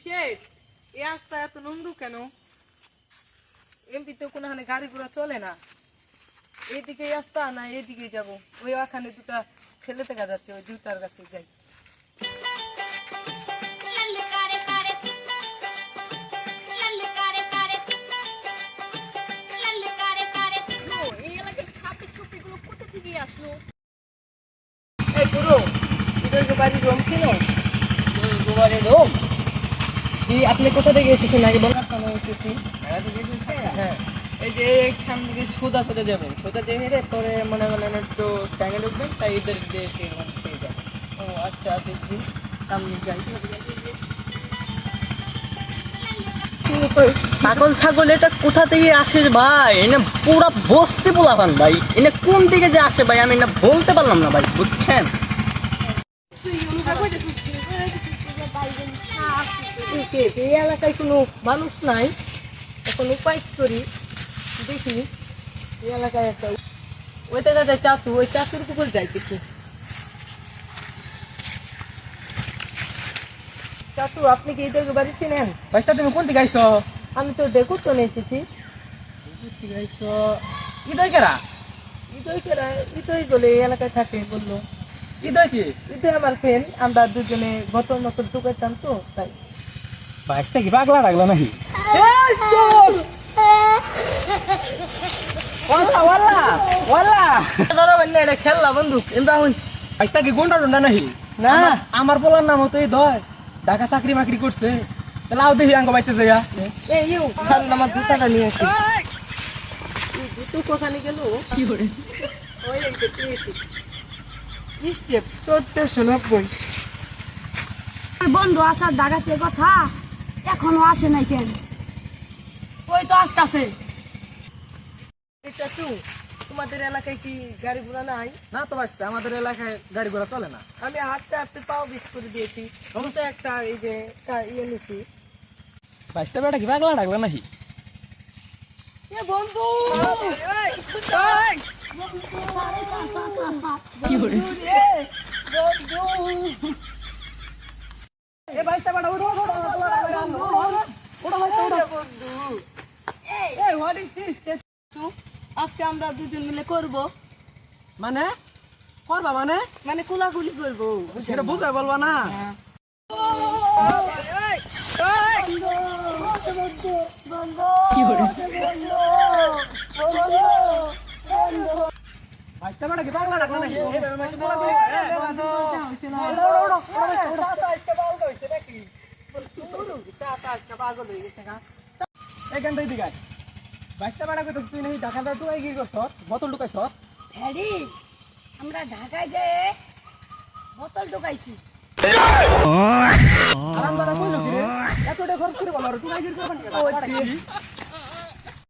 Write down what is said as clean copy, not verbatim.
শেট এই রাস্তা এত নোংরু কেন? এমপিতে কোনোখানে গাড়ি ঘোড়া চলে না। এইদিকে রাস্তা না এইদিকে যাব, ওই ওখানে দুটা ছেলে দেখা যাচ্ছে, ওই দুটার কাছে যাই। এই এলাকার ছাপি ছুপিগুলো কোথা থেকে আসলো? এই পুরো তোদের বাড়ির রুম ছিল? বাড়ির রুম? আপনি কোথা থেকে এসেছেন আগে বলেন? ওখানে এসেছি। হ্যাঁ, এই যে এখান থেকে সোজা সোজা যাবেন, সোজা যেতে পরে মনে করেন একটু ট্যাঙ্গে ঢুকবেন, তাই এদের দিয়ে পেয়ে যাবেন। ও আচ্ছা, দেখি সামনে যাই। ছাগল ছাগল এটা কোথা থেকে আসে ভাই? এনে পুরা বস্তি পোলাপান ভাই, এনে কোন দিকে যে আসে ভাই আমি না বলতে পারলাম না ভাই, বুঝছেন? এই এলাকায় কোনো মানুষ নাই, এখন উপায় করি দেখি। এই এলাকায় একটা ওই দেখা যায় চাচু, ওই চাচুর উপর যাই দেখি। চাচু আপনি কি এদের বাড়ি চিনেন? ভাইস্তা তুমি কোন দিকে আইছো? আমি তো দেখুন তো এসেছি। দিকে আইছো ইদয় কেরা? ইতই বলে এই এলাকায় থাকে বললো। ইদয় কি? ইতই আমার ফ্রেন্ড, আমরা দুজনে গত মতো ঢুকাইতাম তো তাই। ভাইস্তা কি পাগলা রাখলো নাকি? এটা খেললা বন্দুক ইমরান। ভাইস্তা কি গুন্ডা টুন্ডা নাকি? না আমার পোলার নাম তো ইদয়, ঢাকা চাকরি মাকরি করছে। তাহলে আও দেখি আঙ্গ বাইতে যাইয়া। এই ইউ কারণ আমার জুতাটা নিয়ে আসি। জুতো কোথায় গেল? কি করে ওই এইটা পেয়েছি। স্টেপ 1490। বন্ধু আসার ঢাকাতে কথা এখনো আসে নাই কেন? ওই তো আসতেছে। এই চাচু তোমাদের এলাকায় কি গাড়ি ঘোড়া নাই? না তো ভাইস্তা, আমাদের এলাকায় গাড়ি ঘোড়া চলে না। আমি হাঁটতে হাঁটতে পাও বিষ করে দিয়েছি। আমি তো একটা এই যে ইয়ে নিচ্ছি। ভাইস্তা বেটা কি পাগলা রাখলো নাকি? এ বন্ধু কি করে? এ ভাইস্তা বেটা উঠো উঠো উঠো বন্ধু এই হোয়াট ইজ দিস চাচু? আজকে আমরা দুজন মিলে করব, মানে করবা মানে? মানে কুলাকুলি করবো। সেটা বুঝাই বলবা না? হ্যাঁ। কি করে? ভাইস্তা বেটা কি পাগলা রাখলো নাকি? এইভাবে মাসে বলা করি? এইখানটাই দিকে আয়। ভাইস্তা বেটা কইতো তুই নাকি ঢাকাটা টুকাই কি করছ? বোতল ঢুকাইছ? হ্যারি আমরা ঢাকায় যে বোতল ঢুকাইছি। আরাম দাদা কইলো কি রে? এতটা খরচ করে বলো আর টুকাই কি করবা?